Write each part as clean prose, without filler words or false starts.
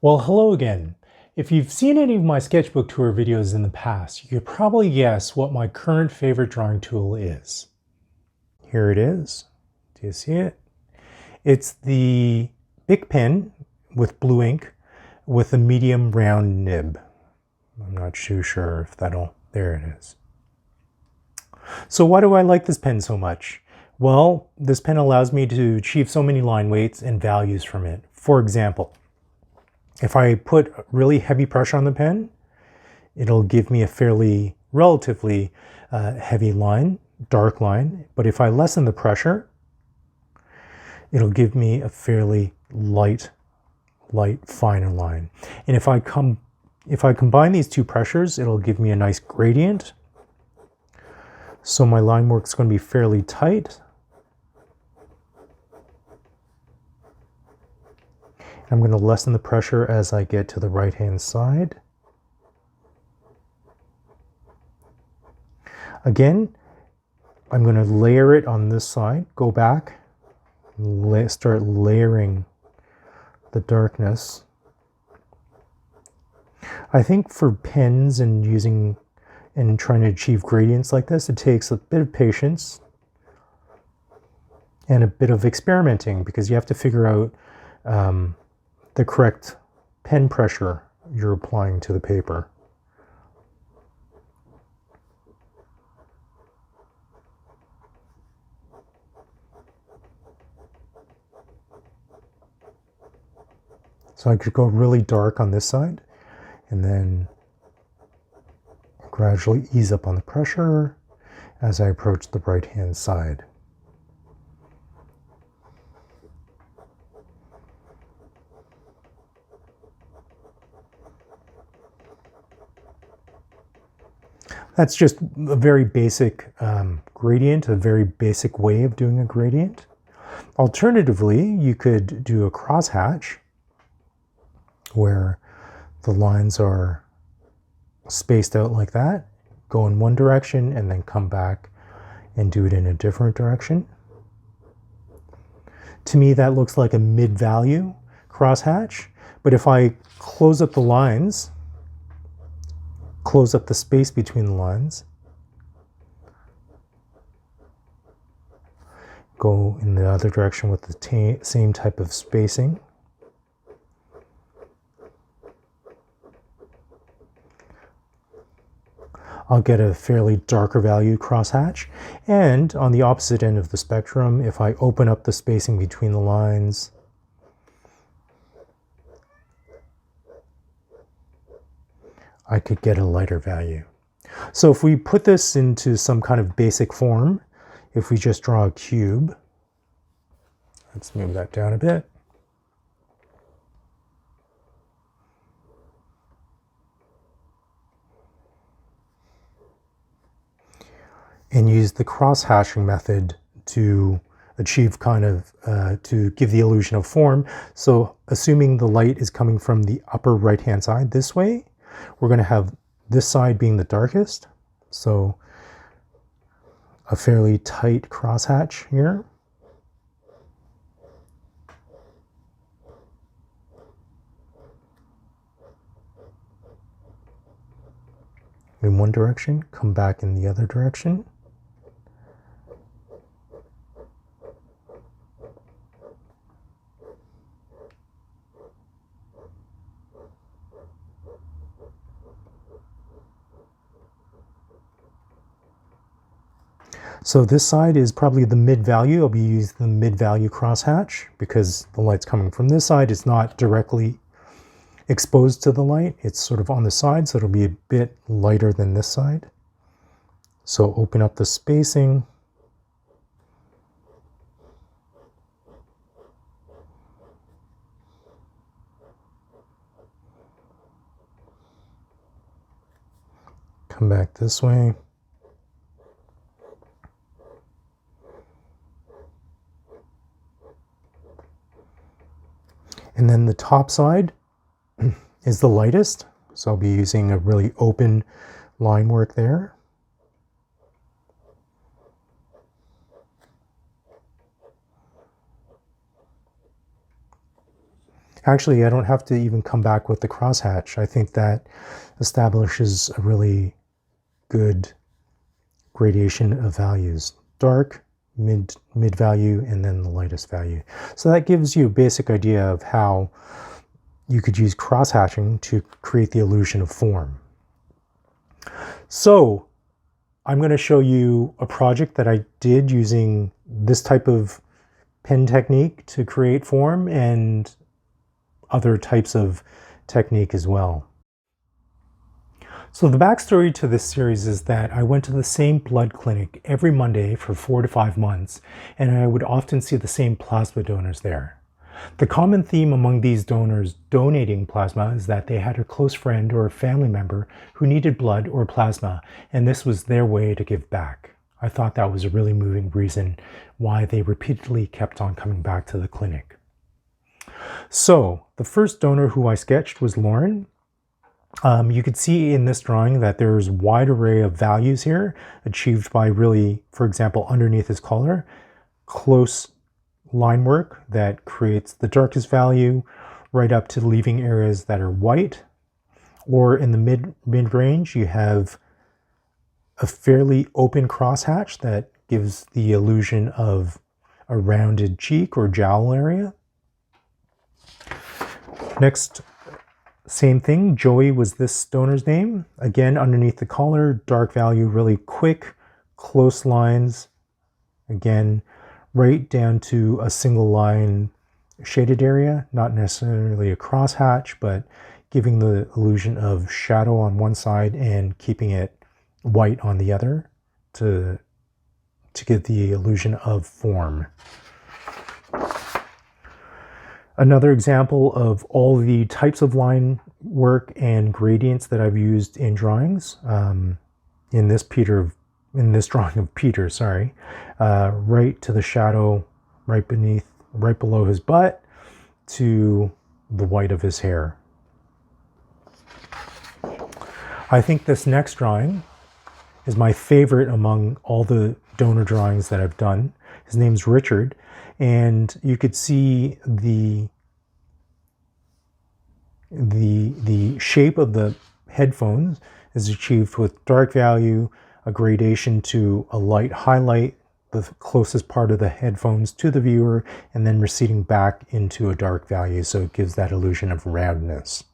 Well, hello again. If you've seen any of my sketchbook tour videos in the past, you could probably guess what my current favorite drawing tool is. Here it is. Do you see it? It's the Bic pen with blue ink with a medium round nib. I'm not too sure if there it is. So why do I like this pen so much? Well, this pen allows me to achieve so many line weights and values from it. For example, if I put really heavy pressure on the pen, it'll give me a fairly relatively heavy line, dark line. But if I lessen the pressure, it'll give me a fairly light, finer line. And if I combine these two pressures, it'll give me a nice gradient. So my line work's going to be fairly tight. I'm going to lessen the pressure as I get to the right-hand side. Again, I'm going to layer it on this side, go back, start layering the darkness. I think for pens and trying to achieve gradients like this, it takes a bit of patience and a bit of experimenting, because you have to figure out the correct pen pressure you're applying to the paper. So I could go really dark on this side and then gradually ease up on the pressure as I approach the right-hand side. That's just a very basic gradient, a very basic way of doing a gradient. Alternatively, you could do a crosshatch where the lines are spaced out like that, go in one direction and then come back and do it in a different direction. To me, that looks like a mid-value crosshatch, but if I close up the lines, close up the space between the lines, go in the other direction with the same type of spacing, I'll get a fairly darker value crosshatch. And on the opposite end of the spectrum, if I open up the spacing between the lines, I could get a lighter value. So if we put this into some kind of basic form, if we just draw a cube, let's move that down a bit. And use the cross-hatching method to achieve to give the illusion of form. So assuming the light is coming from the upper right-hand side this way, we're going to have this side being the darkest. So a fairly tight crosshatch here. In one direction, come back in the other direction. So this side is probably the mid-value. I'll be using the mid-value crosshatch because the light's coming from this side. It's not directly exposed to the light. It's sort of on the side, so it'll be a bit lighter than this side. So open up the spacing. Come back this way. And then the top side is the lightest, so I'll be using a really open line work there. Actually, I don't have to even come back with the crosshatch. I think that establishes a really good gradation of values. Dark, mid value, and then the lightest value. So that gives you a basic idea of how you could use cross-hatching to create the illusion of form. So I'm going to show you a project that I did using this type of pen technique to create form and other types of technique as well. So the backstory to this series is that I went to the same blood clinic every Monday for 4 to 5 months, and I would often see the same plasma donors there. The common theme among these donors donating plasma is that they had a close friend or a family member who needed blood or plasma, and this was their way to give back. I thought that was a really moving reason why they repeatedly kept on coming back to the clinic. So the first donor who I sketched was Lauren. You could see in this drawing that there's a wide array of values here achieved by really, for example, underneath his collar, close line work that creates the darkest value right up to leaving areas that are white. Or in the mid range, you have a fairly open crosshatch that gives the illusion of a rounded cheek or jowl area. Next, same thing, Joey was this donor's name. Again, underneath the collar, dark value, really quick, close lines. Again, right down to a single line shaded area, not necessarily a crosshatch, but giving the illusion of shadow on one side and keeping it white on the other to give the illusion of form. Another example of all the types of line work and gradients that I've used in drawings. In this drawing of Peter, right to the shadow, right below his butt, to the white of his hair. I think this next drawing is my favorite among all the donor drawings that I've done. His name's Richard, and you could see the shape of the headphones is achieved with dark value, a gradation to a light highlight, the closest part of the headphones to the viewer, and then receding back into a dark value, so it gives that illusion of roundness.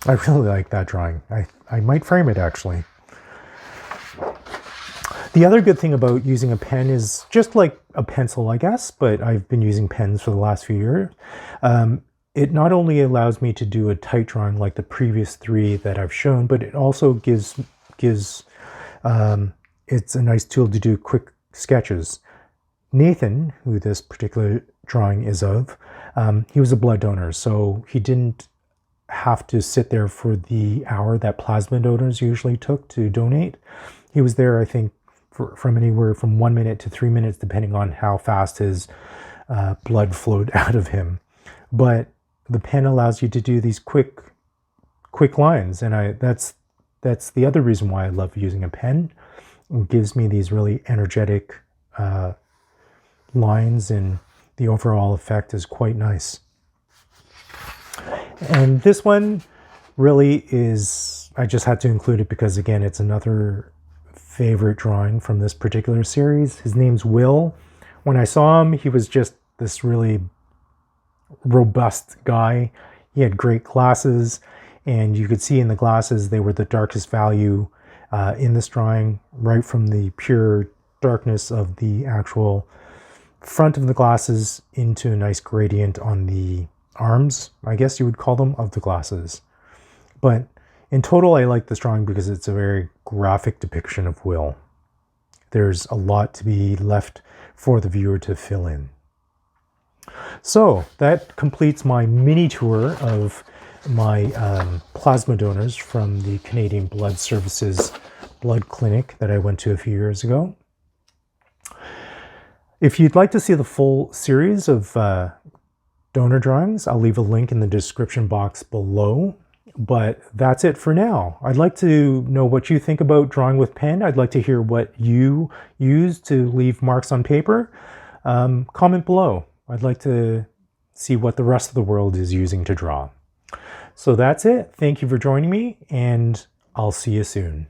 I really like that drawing. I might frame it actually. The other good thing about using a pen is just like a pencil, I guess, but I've been using pens for the last few years. It not only allows me to do a tight drawing like the previous 3 that I've shown, but it also gives it's a nice tool to do quick sketches. Nathan, who this particular drawing is of, he was a blood donor, so he didn't have to sit there for the hour that plasma donors usually took to donate. He was there, I think, from anywhere from 1 minute to 3 minutes, depending on how fast his blood flowed out of him. But the pen allows you to do these quick lines, and that's the other reason why I love using a pen. It gives me these really energetic lines, and the overall effect is quite nice. And this one really is, I just had to include it because, again, it's another favorite drawing from this particular series. His name's Will. When I saw him, he was just this really robust guy. He had great glasses, and you could see in the glasses they were the darkest value in this drawing, right from the pure darkness of the actual front of the glasses into a nice gradient on the arms, I guess you would call them, of the glasses. But in total, I like this drawing because it's a very graphic depiction of Will. There's a lot to be left for the viewer to fill in. So that completes my mini tour of my plasma donors from the Canadian Blood Services Blood Clinic that I went to a few years ago. If you'd like to see the full series of donor drawings, I'll leave a link in the description box below. But that's it for now. I'd like to know what you think about drawing with pen. I'd like to hear what you use to leave marks on paper. Comment below. I'd like to see what the rest of the world is using to draw. So that's it. Thank you for joining me, and I'll see you soon.